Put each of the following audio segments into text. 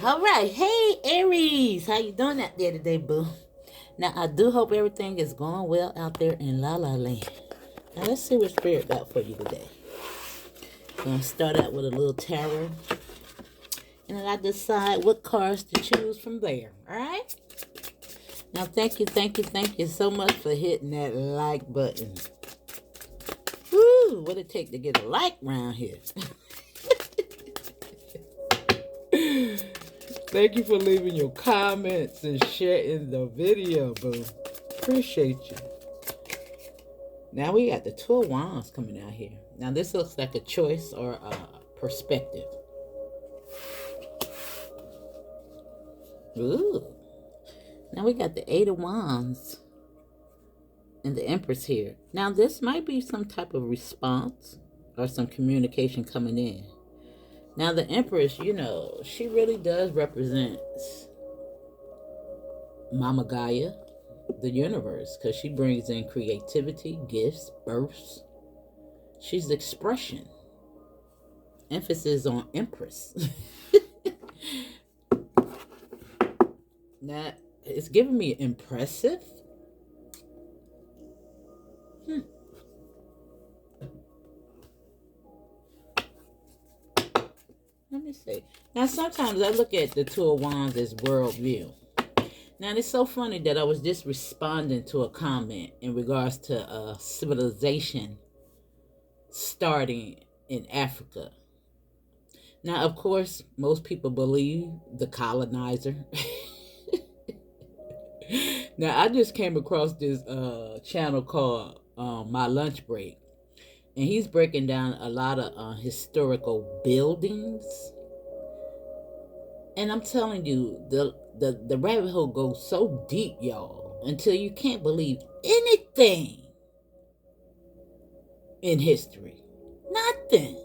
All right. Hey, Aries. How you doing out there today, boo? Now, I do hope everything is going well out there in La La Land. Now, let's see what Spirit got for you today. I'm going to start out with a little tarot. And then I decide what cards to choose from there. All right? Now, thank you so much for hitting that like button. Woo! What it take to get a like around here? Thank you for leaving your comments and sharing the video, boo. Appreciate you. Now we got the Two of Wands coming out here. Now this looks like a choice or a perspective. Ooh. Now we got the Eight of Wands and the Empress here. Now this might be some type of response or some communication coming in. Now the Empress, she really does represent Mama Gaia, the universe, because she brings in creativity, gifts, births. She's expression. Emphasis on Empress. Now, it's giving me impressive. Let me see. Now, sometimes I look at the Two of Wands as worldview. Now, it's so funny that I was just responding to a comment in regards to civilization starting in Africa. Now, of course, most people believe the colonizer. Now, I just came across this channel called My Lunch Break. And he's breaking down a lot of historical buildings. And I'm telling you, the rabbit hole goes so deep, y'all, until you can't believe anything in history. Nothing.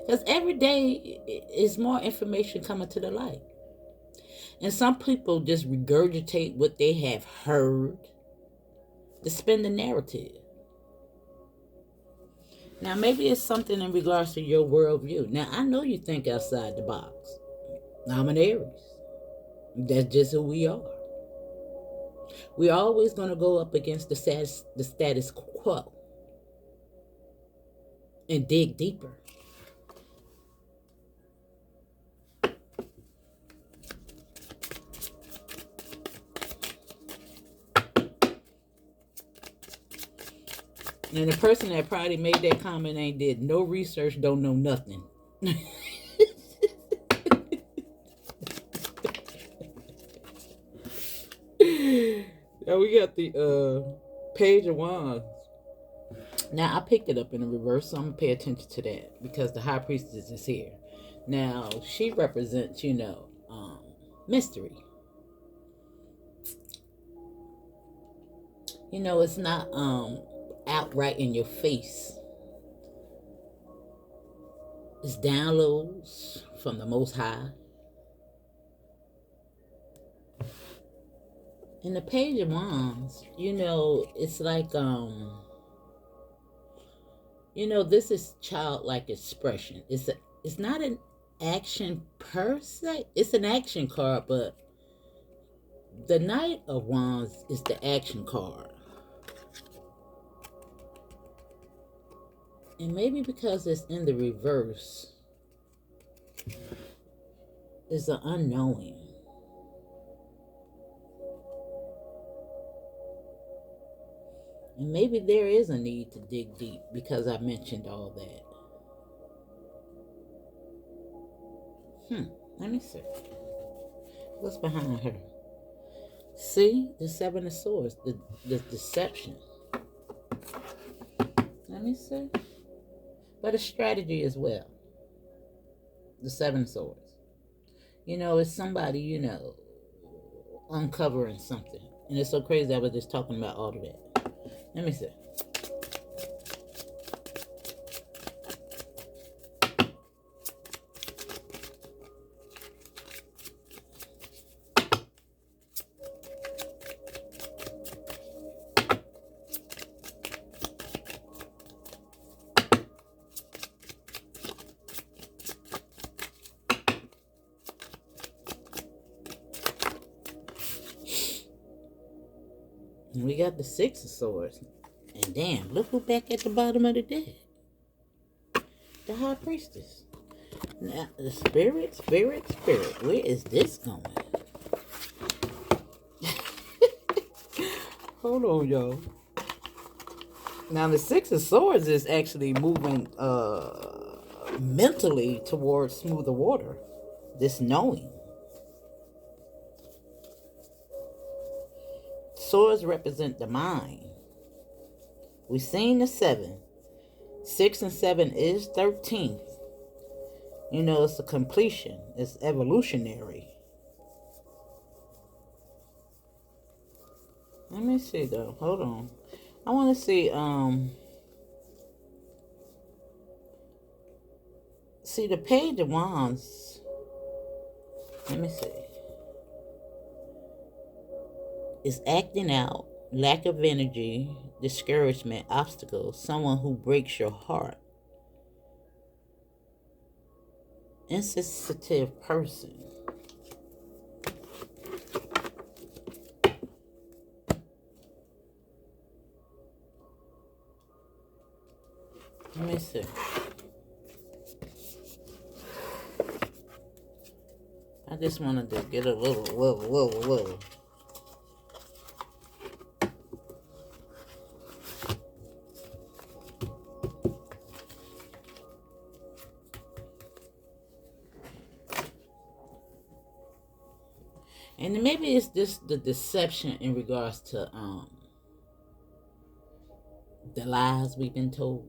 Because every day is more information coming to the light. And some people just regurgitate what they have heard to spin the narrative. Now, maybe it's something in regards to your worldview. Now, I know you think outside the box. I'm an Aries. That's just who we are. We're always going to go up against the status quo and dig deeper. And the person that probably made that comment ain't did no research, don't know nothing. Now we got the Page of Wands. Now I picked it up in the reverse, so I'm gonna pay attention to that because the High Priestess is here. Now she represents, mystery. It's not outright in your face. It's downloads from the Most High. In the Page of Wands, it's like, this is childlike expression. It's not an action per se. It's an action card, but the Knight of Wands is the action card. And maybe because it's in the reverse, it's an unknowing. And maybe there is a need to dig deep because I mentioned all that. Let me see. What's behind her? See? The Seven of Swords. The deception. Let me see. But a strategy as well. The Seven of Swords. It's somebody, uncovering something. And it's so crazy I was just talking about all of that. Let me see. And we got the Six of Swords. And damn, look who back at the bottom of the deck. The High Priestess. Now, the Spirit. Where is this going? Hold on, y'all. Now, the Six of Swords is actually moving mentally towards smoother water. This knowing. Swords represent the mind. We've seen the 7. 6 and 7 is 13th. You know, it's a completion. It's evolutionary. Let me see, though. Hold on. I want to see, see the Page of Wands. Let me see. It's acting out, lack of energy, discouragement, obstacles, someone who breaks your heart. Insensitive person. Let me see. I just wanted to get a little. And maybe it's just the deception in regards to the lies we've been told.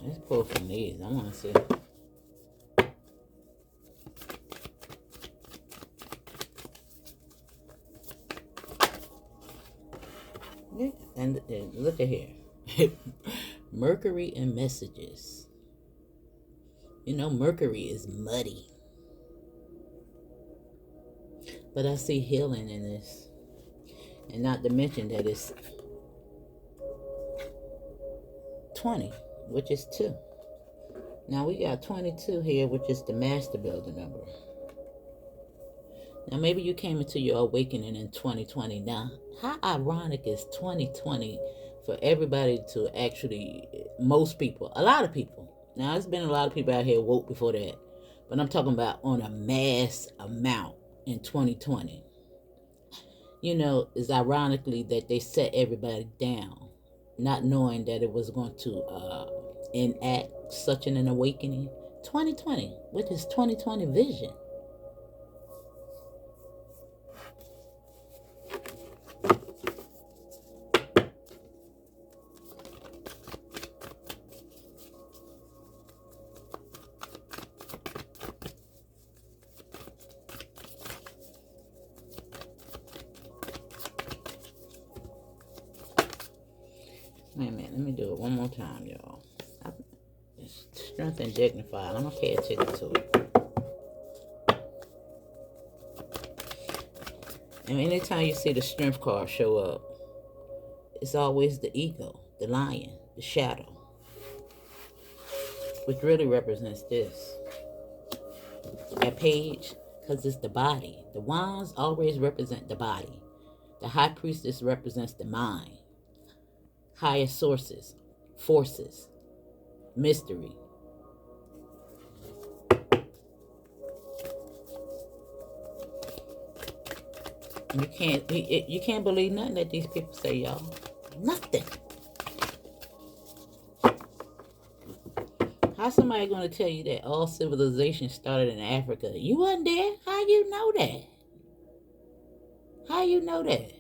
Let's pull from these. I want to see. Yeah. And look at here. Mercury and messages. You know, Mercury is muddy. But I see healing in this. And not to mention that it's 20, which is 2. Now we got 22 here, which is the master builder number. Now maybe you came into your awakening in 2020. Now, how ironic is 2020 for everybody to actually, most people, a lot of people. Now, there's been a lot of people out here woke before that. But I'm talking about on a mass amount in 2020. You know, it's ironically that they set everybody down, not knowing that it was going to enact such an awakening. 2020, which is 2020 vision. Wait a minute, let me do it one more time, y'all. Strength and dignified. I'm gonna pay attention to it. And anytime you see the strength card show up, it's always the ego, the lion, the shadow, which really represents this. That page, because it's the body. The wands always represent the body. The high priestess represents the mind. Higher sources, forces, mystery. You can't believe nothing that these people say, y'all. Nothing. How's somebody gonna tell you that all civilization started in Africa? You wasn't there. How you know that? How you know that?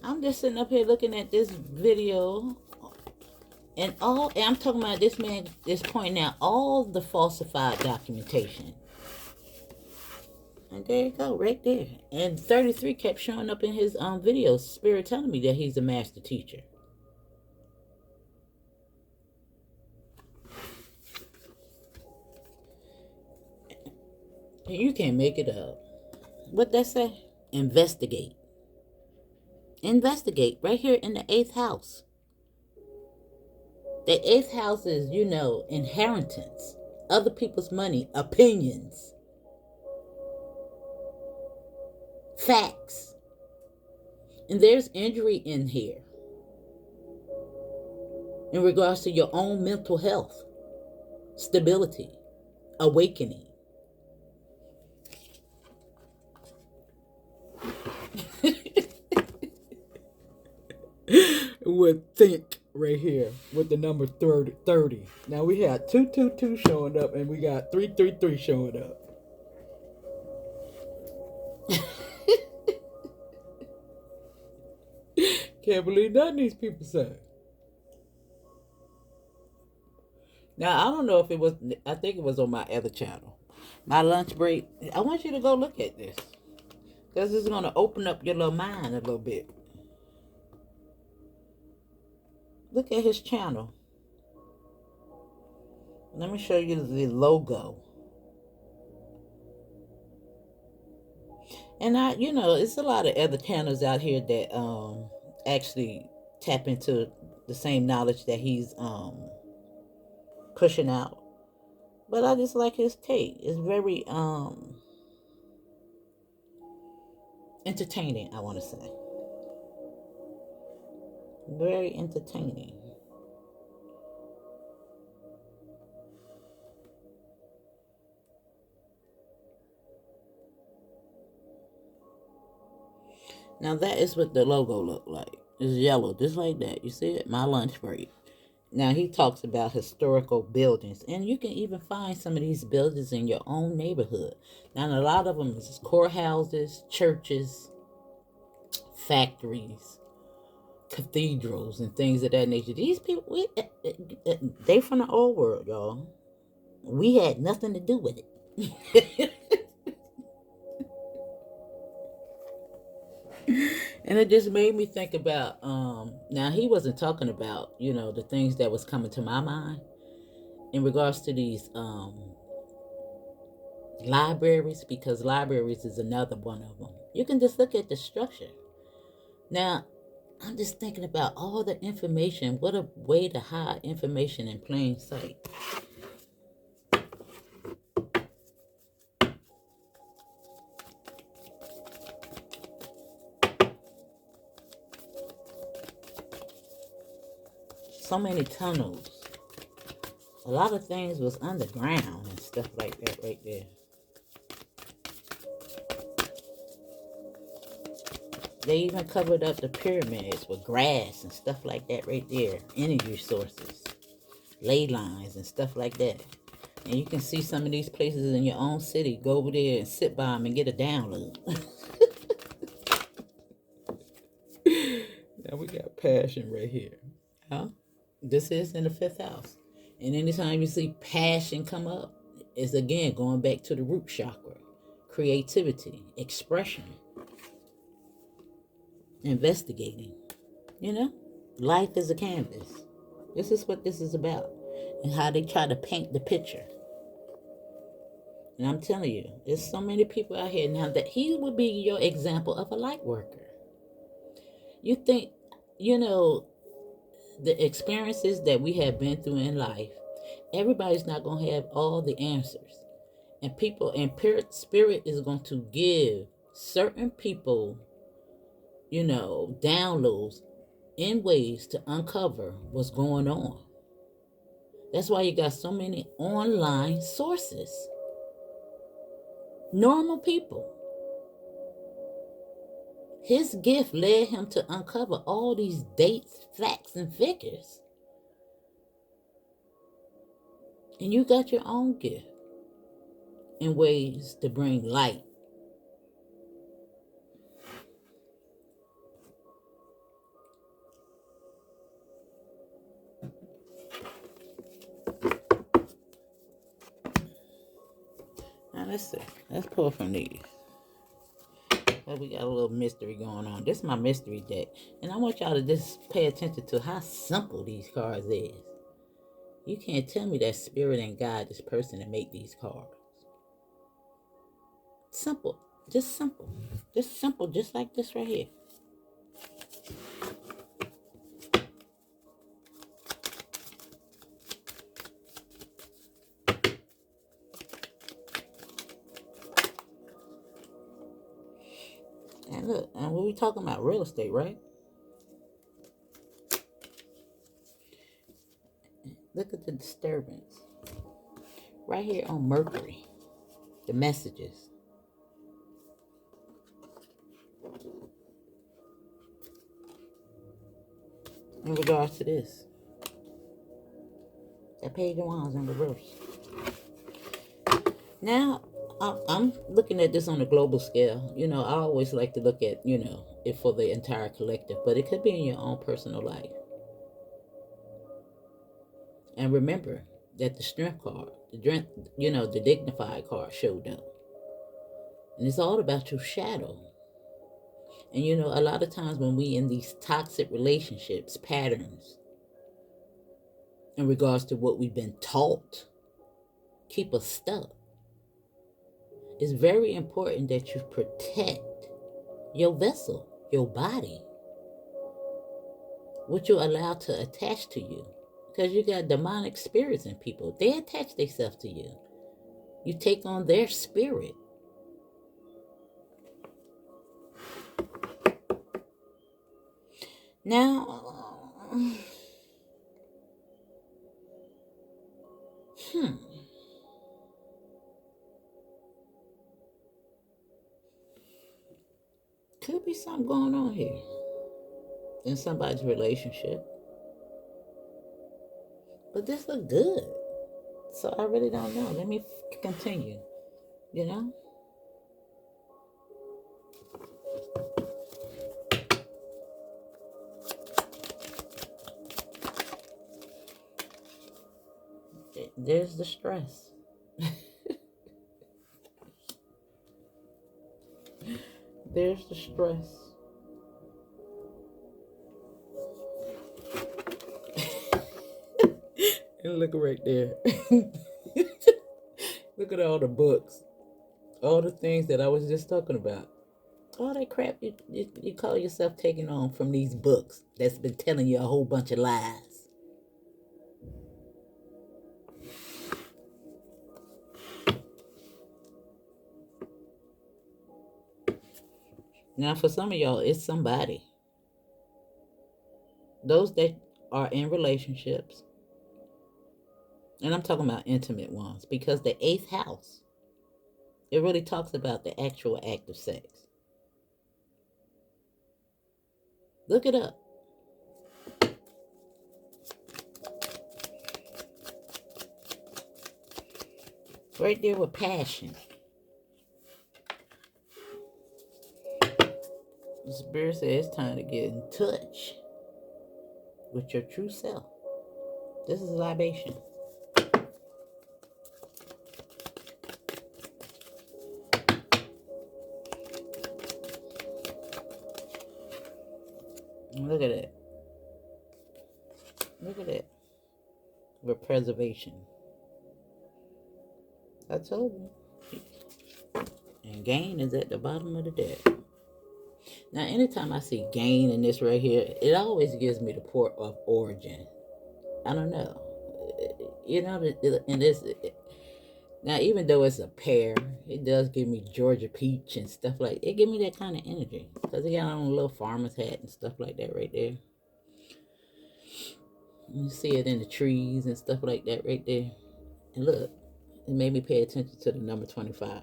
I'm just sitting up here looking at this video, and I'm talking about this man is pointing out all the falsified documentation. And there you go, right there. And 33 kept showing up in his videos, Spirit telling me that he's a master teacher. You can't make it up. What that say? Investigate. Investigate right here in the 8th house. The eighth house is, inheritance, other people's money, opinions, facts. And there's injury in here in regards to your own mental health, stability, awakening. Would think right here with the number 30. Now we had 222 showing up and we got 333 showing up. Can't believe nothing these people say. Now I don't know if it was, I think it was on my other channel. My lunch break. I want you to go look at this. Because it's going to open up your little mind a little bit. Look at his channel. Let me show you the logo. And it's a lot of other channels out here that actually tap into the same knowledge that he's pushing out. But I just like his take. It's very entertaining, I want to say. Very entertaining. Now that is what the logo look like. It's yellow, just like that. You see it? My lunch break. Now he talks about historical buildings, and you can even find some of these buildings in your own neighborhood. Now a lot of them is courthouses, churches, factories, cathedrals, and things of that nature. These people, they from the old world, y'all. We had nothing to do with it. And it just made me think about, now he wasn't talking about, the things that was coming to my mind in regards to these libraries, because libraries is another one of them. You can just look at the structure. Now, I'm just thinking about all the information. What a way to hide information in plain sight. So many tunnels. A lot of things was underground and stuff like that right there. They even covered up the pyramids with grass and stuff like that right there. Energy sources, ley lines and stuff like that. And you can see some of these places in your own city. Go over there and sit by them and get a download. Now we got passion right here. Huh? This is in the fifth house. And anytime you see passion come up, it's again going back to the root chakra. Creativity, expression, investigating. Life is a canvas. This is what this is about. And how they try to paint the picture. And I'm telling you, there's so many people out here now that he would be your example of a light worker. You think, the experiences that we have been through in life, everybody's not going to have all the answers. And spirit is going to give certain people, downloads in ways to uncover what's going on. That's why you got so many online sources. Normal people. His gift led him to uncover all these dates, facts, and figures. And you got your own gift in ways to bring light. Now let's see. Let's pull from these. Well, we got a little mystery going on. This is my mystery deck. And I want y'all to just pay attention to how simple these cards is. You can't tell me that spirit and God this person to make these cards. Simple. Just simple. Just simple. Just like this right here. And we talking about real estate, right? Look at the disturbance. Right here on Mercury. The messages. In regards to this. That page of wands in reverse. Now, I'm looking at this on a global scale. You know, I always like to look at, it for the entire collective, but it could be in your own personal life. And remember that the strength card, the dignified card showed up. And it's all about your shadow. And a lot of times when we in these toxic relationships, patterns, in regards to what we've been taught, keep us stuck. It's very important that you protect your vessel, your body, what you allow to attach to you. Because you got demonic spirits in people. They attach themselves to you. You take on their spirit. Now, could be something going on here in somebody's relationship. But this look good. So I really don't know. Let me continue. There's the stress. There's the stress. And look right there. Look at all the books. All the things that I was just talking about. All that crap you call yourself taking on from these books that's been telling you a whole bunch of lies. Now, for some of y'all, it's somebody. Those that are in relationships, and I'm talking about intimate ones, because the 8th house, it really talks about the actual act of sex. Look it up. Right there with passion. The spirit says it's time to get in touch with your true self. This is libation. Look at it. Look at it. With preservation. I told you. And gain is at the bottom of the deck. Now, anytime I see gain in this right here, it always gives me the port of origin. I don't know. And this, now, even though it's a pear, it does give me Georgia peach and stuff like it. Give me that kind of energy. Because it got on a little farmer's hat and stuff like that right there. You see it in the trees and stuff like that right there. And look, it made me pay attention to the number 25.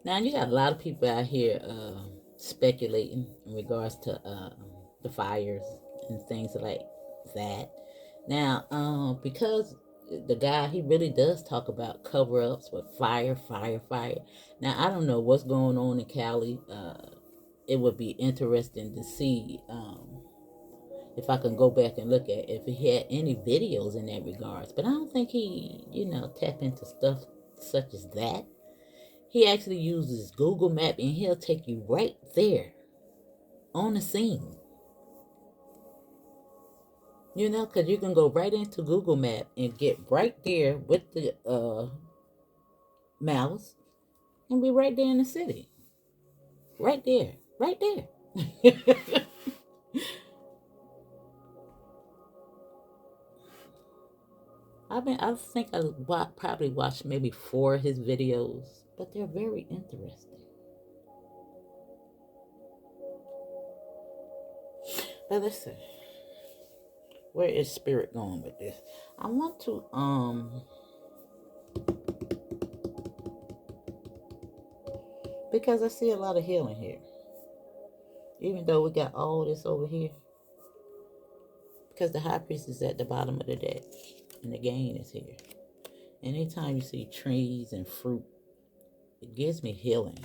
Now, you got a lot of people out here speculating in regards to the fires and things like that. Now, because the guy, he really does talk about cover-ups with fire. Now, I don't know what's going on in Cali. It would be interesting to see if I can go back and look at if he had any videos in that regards. But I don't think he, tap into stuff such as that. He actually uses Google Map and he'll take you right there on the scene. Because you can go right into Google Map and get right there with the mouse and be right there in the city. Right there. Right there. I think probably watched maybe 4 of his videos, but they're very interesting. But let's see, where is spirit going with this? I want to because I see a lot of healing here, even though we got all this over here. Because the high priest is at the bottom of the deck, and the gain is here. Anytime you see trees and fruit, it gives me healing.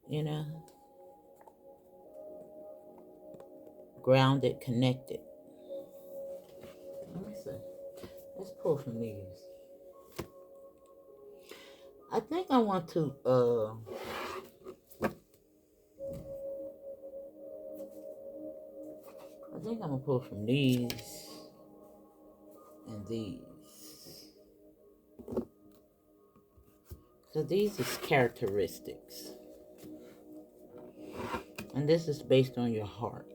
You know, grounded, connected. Let me see. Let's pull from these. I think I want to. I think I'm gonna pull from these and these. So these is characteristics, and this is based on your heart.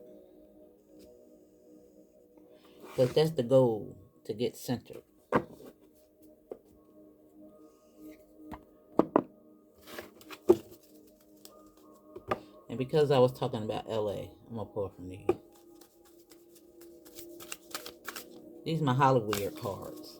But that's the goal, to get centered. And because I was talking about LA, I'm gonna pull from these. These are my Hollywood cards.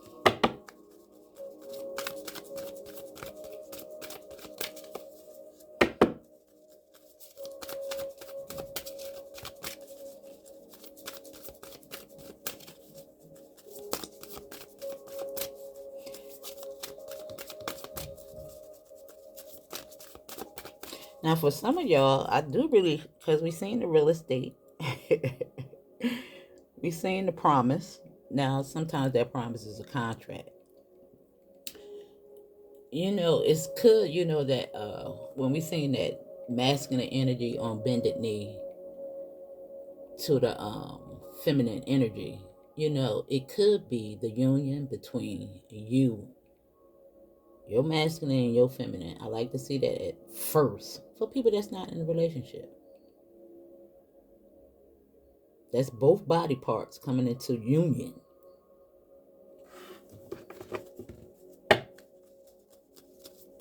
Now, for some of y'all, I do really, because we seen the real estate. We seen the promise. Now, sometimes that promise is a contract. You know, it's good, you know, that when we seen that masculine energy on bended knee to the feminine energy, you know, it could be the union between you, your masculine and your feminine. I like to see that at first for people that's not in a relationship. That's both body parts coming into union.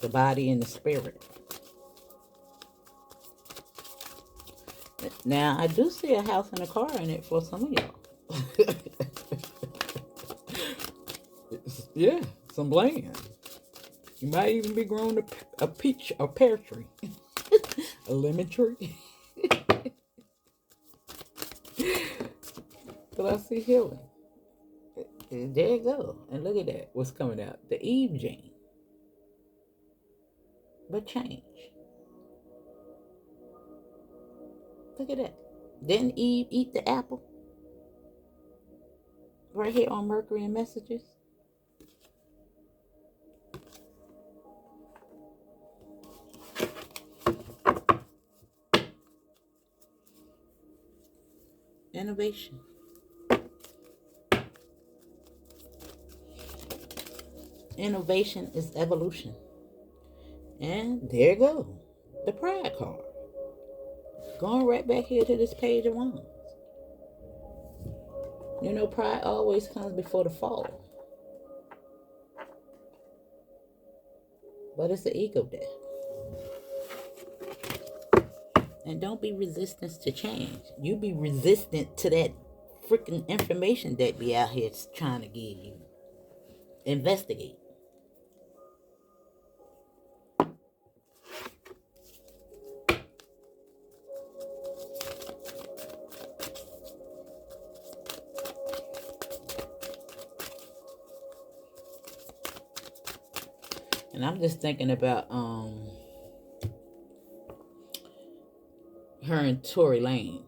The body and the spirit. Now, I do see a house and a car in it for some of y'all. Yeah, some land. You might even be growing a peach or pear tree. A lemon tree. But I see healing. There you go. And look at that. What's coming out? The Eve gene. But change. Look at that. Didn't Eve eat the apple? Right here on Mercury and Messages. Innovation. Innovation is evolution. And there you go. The pride card. Going right back here to this page of wands. You know, pride always comes before the fall. But it's the ego death. And don't be resistant to change. You be resistant to that freaking information that be out here trying to give you. Investigate. And I'm just thinking about her and Tory Lanez.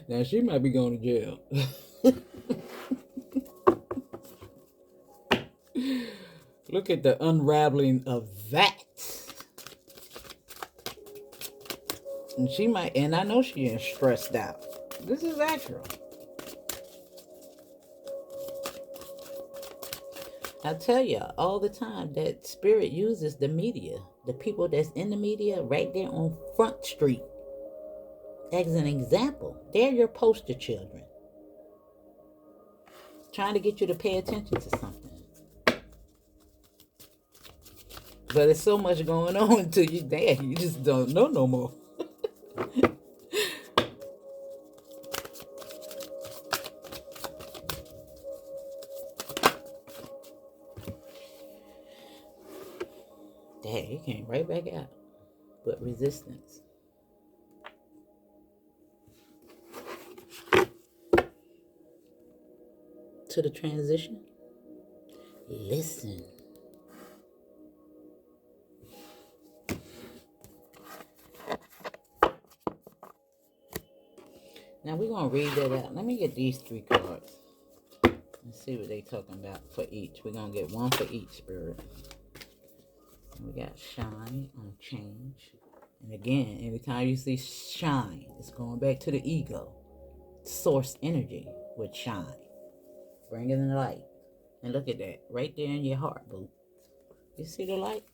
Now she might be going to jail. Look at the unraveling of that. And she might, and I know she is stressed out. This is accurate. I tell y'all all the time that spirit uses the media, the people that's in the media right there on Front Street as an example. They're your poster children, trying to get you to pay attention to something. But there's so much going on until you dad, you just don't know no more. Dad, you came right back out. But resistance. To the transition. Listen. Now we're going to read that out. Let me get these 3 cards and see what they're talking about for each. We're going to get one for each, Spirit. We got shine on change. And again, anytime you see shine, it's going back to the ego. Source energy with shine. Bring it in the light. And look at that. Right there in your heart, boo. You see the light?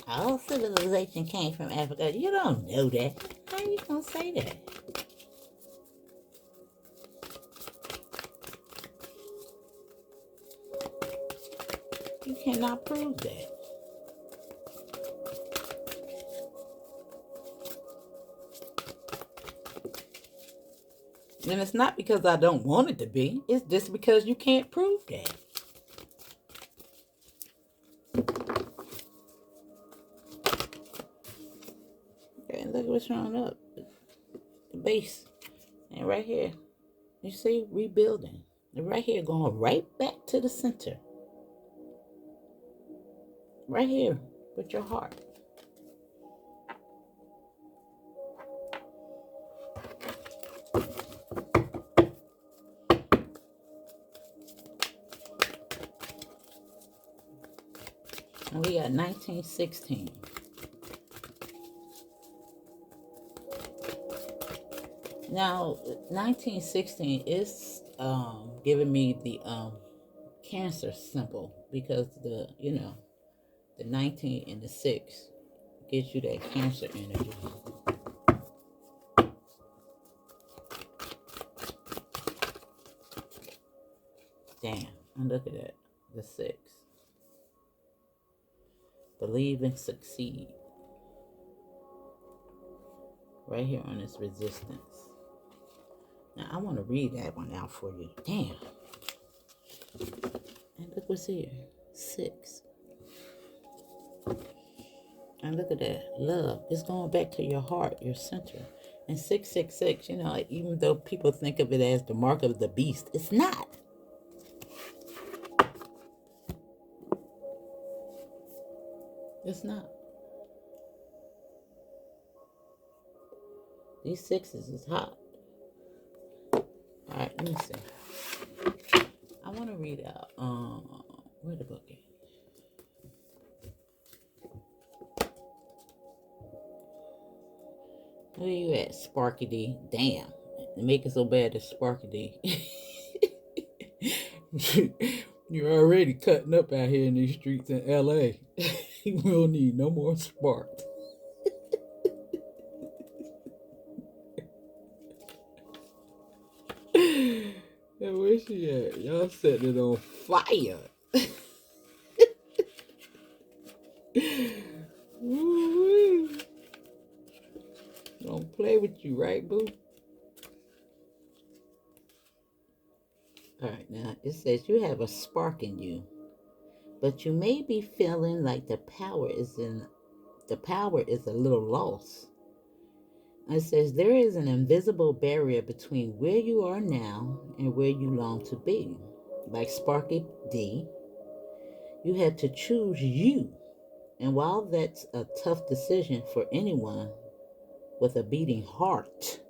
All civilization came from Africa. You don't know that. How are you going to say that? You cannot prove that. And it's not because I don't want it to be. It's just because you can't prove that. And look what's showing up. The base. And right here, you see, rebuilding. And right here, going right back to the center. Right here, with your heart. And we got 1916. Now, 1916 is giving me the Cancer symbol because the 19 and the 6 gives you that Cancer energy. Damn, and look at that, the 6. Believe and succeed. Right here on this resistance. Now, I want to read that one out for you. Damn. And look what's here. 6. And look at that. Love. It's going back to your heart, your center. And 666, even though people think of it as the mark of the beast, it's not. It's not. These 6s is hot. Alright, let me see. I want to read out where the book is. Where you at, Sparky D? Damn. They make it so bad it's Sparky D. You're already cutting up out here in these streets in LA. We don't need no more sparks. And where she at? Y'all setting it on fire. Woo-wee. Don't play with you, right, boo? Alright, now it says you have a spark in you, but you may be feeling like the power is a little lost. It says there is an invisible barrier between where you are now and where you long to be. Like Sparky D, you had to choose you. And while that's a tough decision for anyone with a beating heart,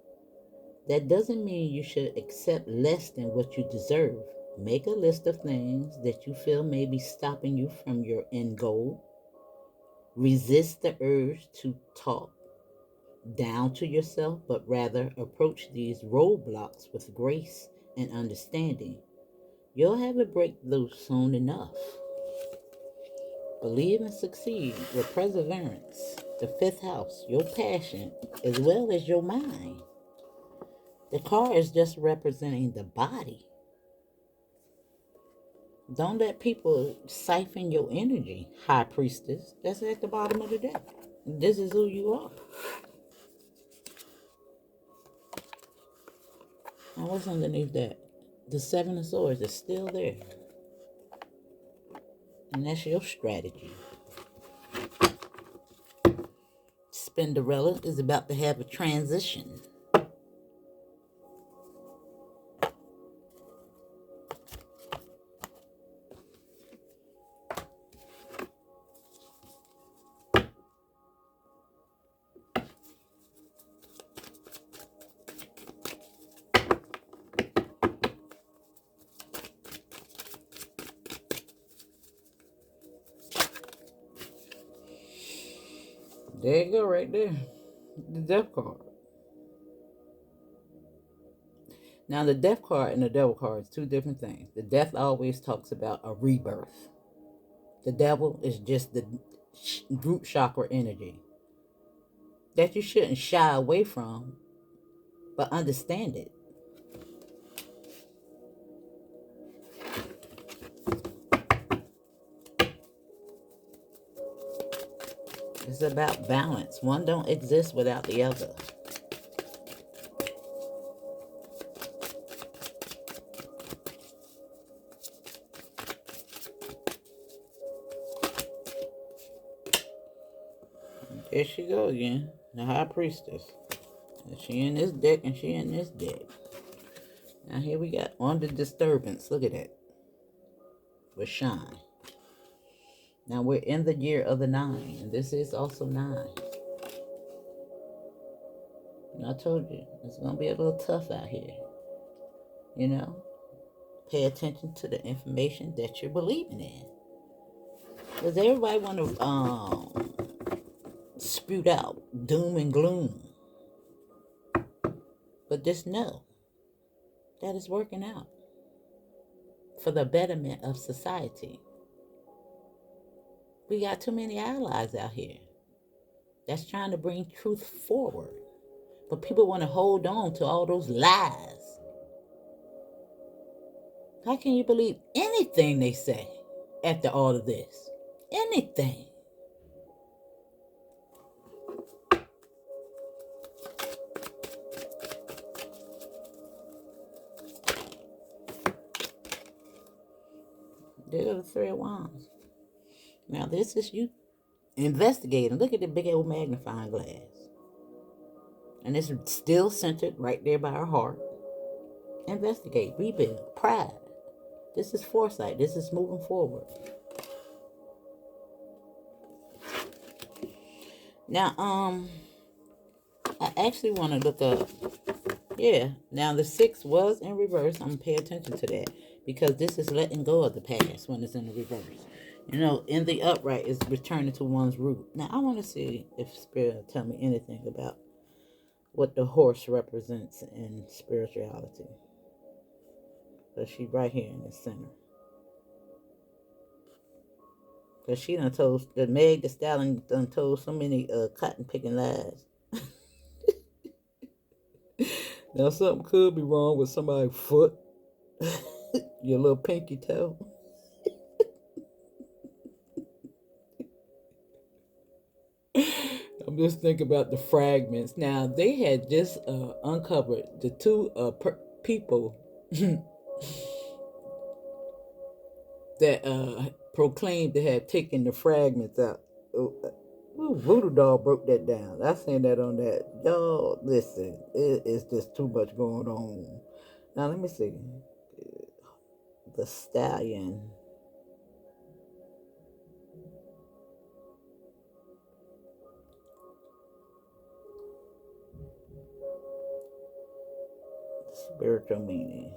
that doesn't mean you should accept less than what you deserve. Make a list of things that you feel may be stopping you from your end goal. Resist the urge to talk down to yourself, but rather approach these roadblocks with grace and understanding. You'll have a breakthrough soon enough. Believe and succeed with perseverance. The fifth house, your passion as well as your mind. The car is just representing the body. Don't let people siphon your energy, high priestess. That's at the bottom of the deck. This is who you are. Now, what's underneath that? The Seven of Swords is still there. And that's your strategy. Spinderella is about to have a transition. There you go, right there. The Death card. Now, the Death card and the Devil card is two different things. The Death always talks about a rebirth. The Devil is just the root chakra energy that you shouldn't shy away from, but understand it. It's about balance. One don't exist without the other. There she go again, the High Priestess. She in this deck and she in this deck. Now here we got on the disturbance. Look at that. With shine. Now we're in the year of the 9. And this is also 9. And I told you, it's going to be a little tough out here. You know? Pay attention to the information that you're believing in. Because everybody want to spew out doom and gloom. But just know that it's working out for the betterment of society. We got too many allies out here that's trying to bring truth forward. But people want to hold on to all those lies. How can you believe anything they say after all of this? Anything. There are the 3 of Wands. Now this is you investigating. Look at the big old magnifying glass. And it's still centered right there by our heart. Investigate, rebuild, pride. This is foresight. This is moving forward. Now, I actually want to look up. Yeah, now the 6 was in reverse. I'm going to pay attention to that because this is letting go of the past when it's in the reverse. You know, in the upright is returning to one's root. Now, I want to see if Spirit will tell me anything about what the horse represents in spirituality. But she's right here in the center. Because she done told, the Meg the Stallion done told so many cotton picking lies. Now, something could be wrong with somebody's foot. Your little pinky toe. I'm just thinking about the fragments. Now, they had just uncovered the 2 people that proclaimed they had taken the fragments out. Voodoo Doll broke that down. I seen that on that. Y'all, listen, it is just too much going on. Now, let me see. The Stallion. Spiritual meaning.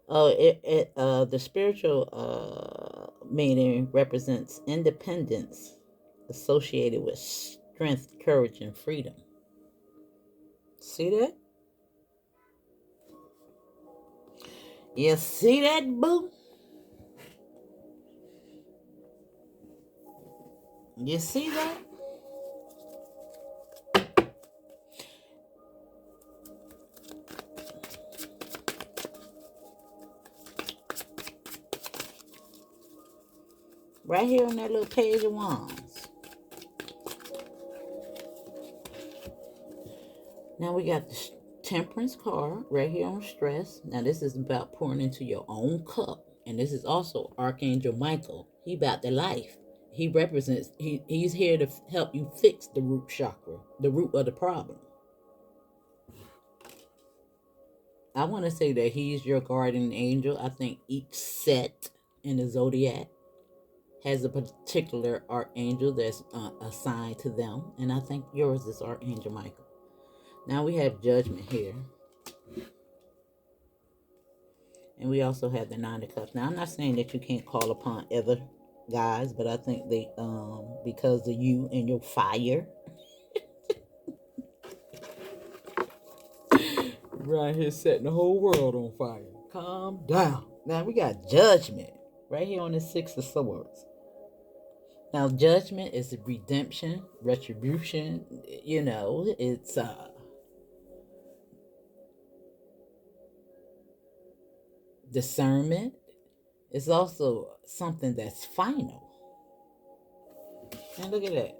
The spiritual meaning represents independence associated with strength, courage, and freedom. See that? You see that, boo? You see that? Right here on that little page of wands. Now we got the temperance card right here on stress. Now this is about pouring into your own cup. And this is also Archangel Michael. He about the life. He represents, he's here to help you fix the root chakra, the root of the problem. I want to say that he's your guardian angel. I think each set in the zodiac has a particular archangel that's assigned to them. And I think yours is Archangel Michael. Now we have judgment here. And we also have the Nine of Cups. Now, I'm not saying that you can't call upon other guys, but I think they, because of you and your fire, right here setting the whole world on fire. Calm down. Now, we got judgment right here on the Six of Swords. Now, judgment is redemption, retribution. You know, it's discernment. It's also something that's final. And look at that.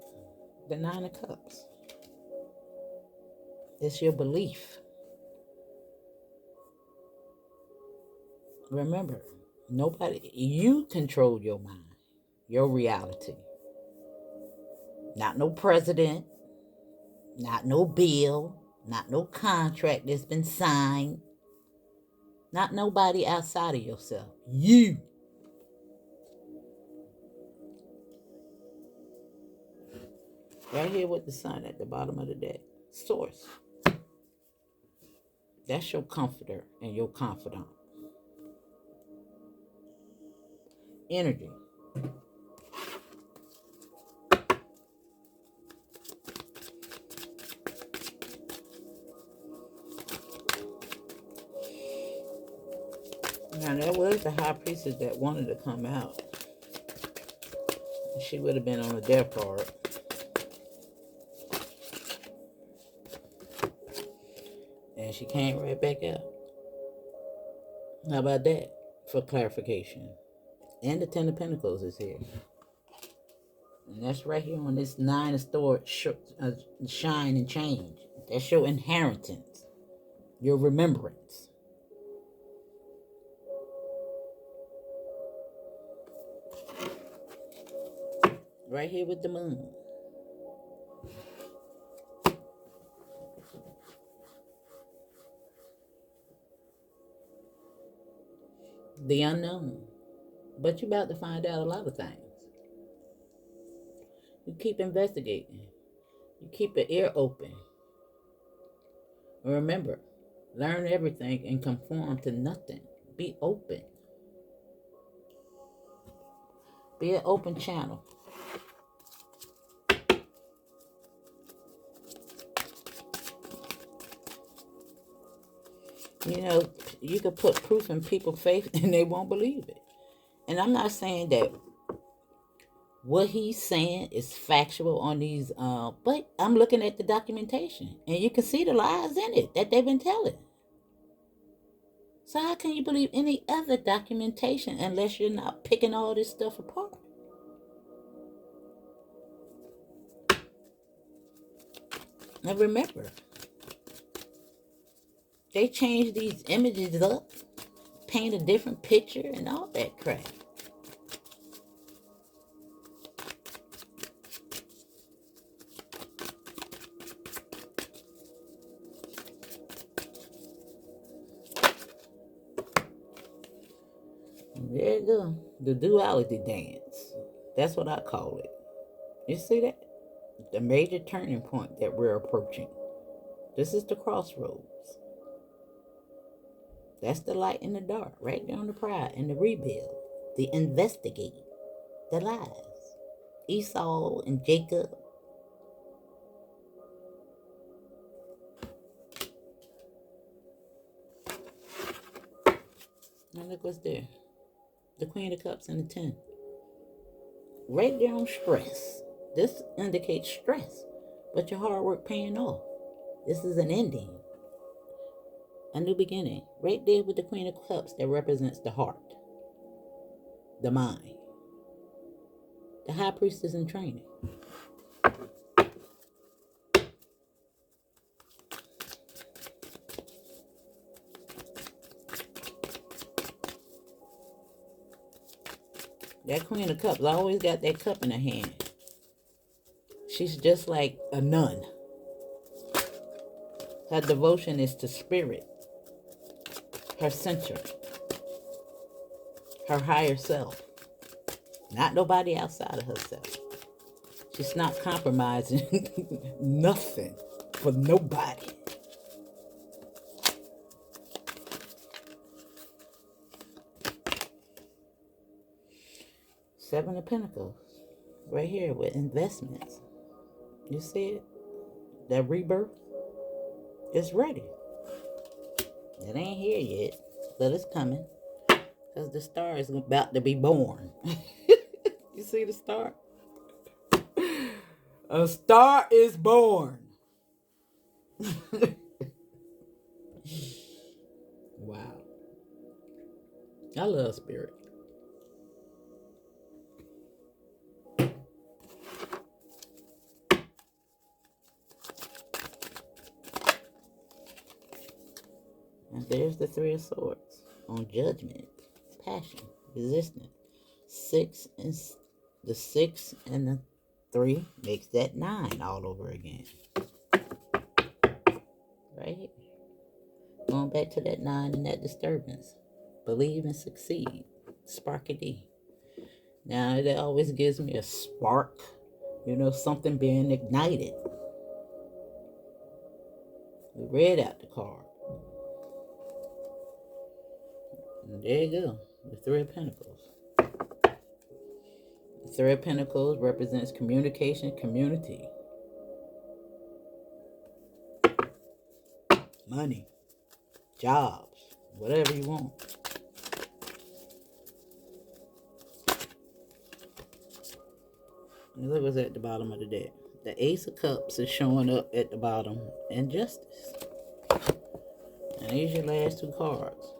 The Nine of Cups. It's your belief. Remember, you control your mind, your reality. Not no president, not no bill, not no contract that's been signed, not nobody outside of yourself. You. Right here with the sun at the bottom of the deck. Source. That's your comforter and your confidant. Energy. Now, there was the high priestess that wanted to come out. She would have been on the death card. And she came right back out. How about that for clarification? And the Ten of Pentacles is here. And that's right here on this Nine of Swords, shine and change. That's your inheritance, your remembrance. Right here with the moon. The unknown. But you're about to find out a lot of things. You keep investigating. You keep your ear open. Remember, learn everything and conform to nothing. Be open. Be an open channel. You know, you could put proof in people's faith and they won't believe it. And I'm not saying that what he's saying is factual on these, but I'm looking at the documentation and you can see the lies in it that they've been telling. So how can you believe any other documentation unless you're not picking all this stuff apart? And remember, they change these images up, paint a different picture and all that crap. There you go. The duality dance. That's what I call it. You see that? The major turning point that we're approaching. This is the crossroads. That's the light in the dark, right there on the pride and the rebuild, the investigate, the lies. Esau and Jacob. Now look what's there. The Queen of Cups and the 10. Right there on stress. This indicates stress, but your hard work paying off. This is an ending, a new beginning. Right there with the Queen of Cups that represents the heart, the mind. The High Priestess in training. That Queen of Cups always got that cup in her hand. She's just like a nun. Her devotion is to spirit, her center, her higher self. Not nobody outside of herself. She's not compromising nothing for nobody. Seven of Pentacles. Right here with investments. You see it? That rebirth is ready. It ain't here yet, but it's coming. Because the star is about to be born. You see the star? A star is born. Wow. I love spirit. And there's the Three of Swords on judgment, passion, resistance. The 6 and the 3 makes that 9 all over again. Right here. Going back to that 9 and that disturbance. Believe and succeed. Spark a D. Now, that always gives me a spark. You know, something being ignited. We read out the card. And there you go. The Three of Pentacles. The Three of Pentacles represents communication, community. Money. Jobs. Whatever you want. And look what's at the bottom of the deck. The Ace of Cups is showing up at the bottom. And Justice. And these are your last two cards.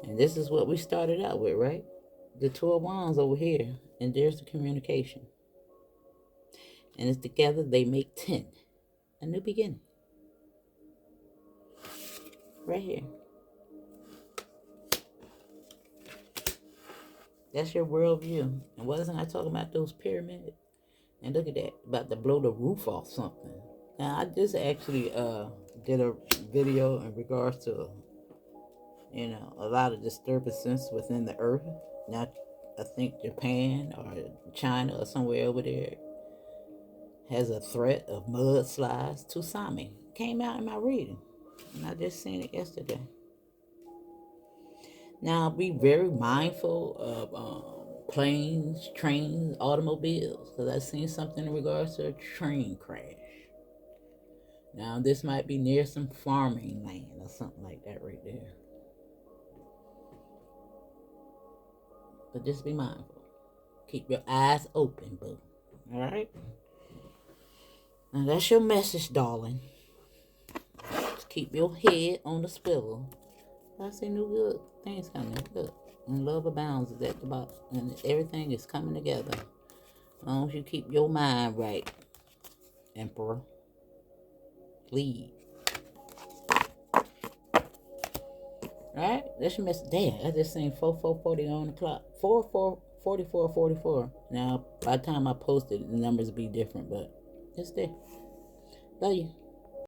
And this is what we started out with, right? The Two of Wands over here. And there's the communication. And it's together they make 10. A new beginning. Right here. That's your worldview. And wasn't I talking about those pyramids? And look at that. About to blow the roof off something. Now, I just actually did a video in regards to, you know, a lot of disturbances within the earth. Now, I think Japan or China or somewhere over there has a threat of mudslides. Tsunami came out in my reading. And I just seen it yesterday. Now, be very mindful of planes, trains, automobiles. Because I've seen something in regards to a train crash. Now, this might be near some farming land or something like that right there. But just be mindful. Keep your eyes open, boo. All right? Now, that's your message, darling. Just keep your head on the swivel. I see new good things coming. Look. And love abounds is at the bottom. And everything is coming together. As long as you keep your mind right, Emperor. Lead. Alright? That's your message. Damn, I just seen 4440 on the clock. 4444. Now, by the time I post it, the numbers be different, but it's there. Love you.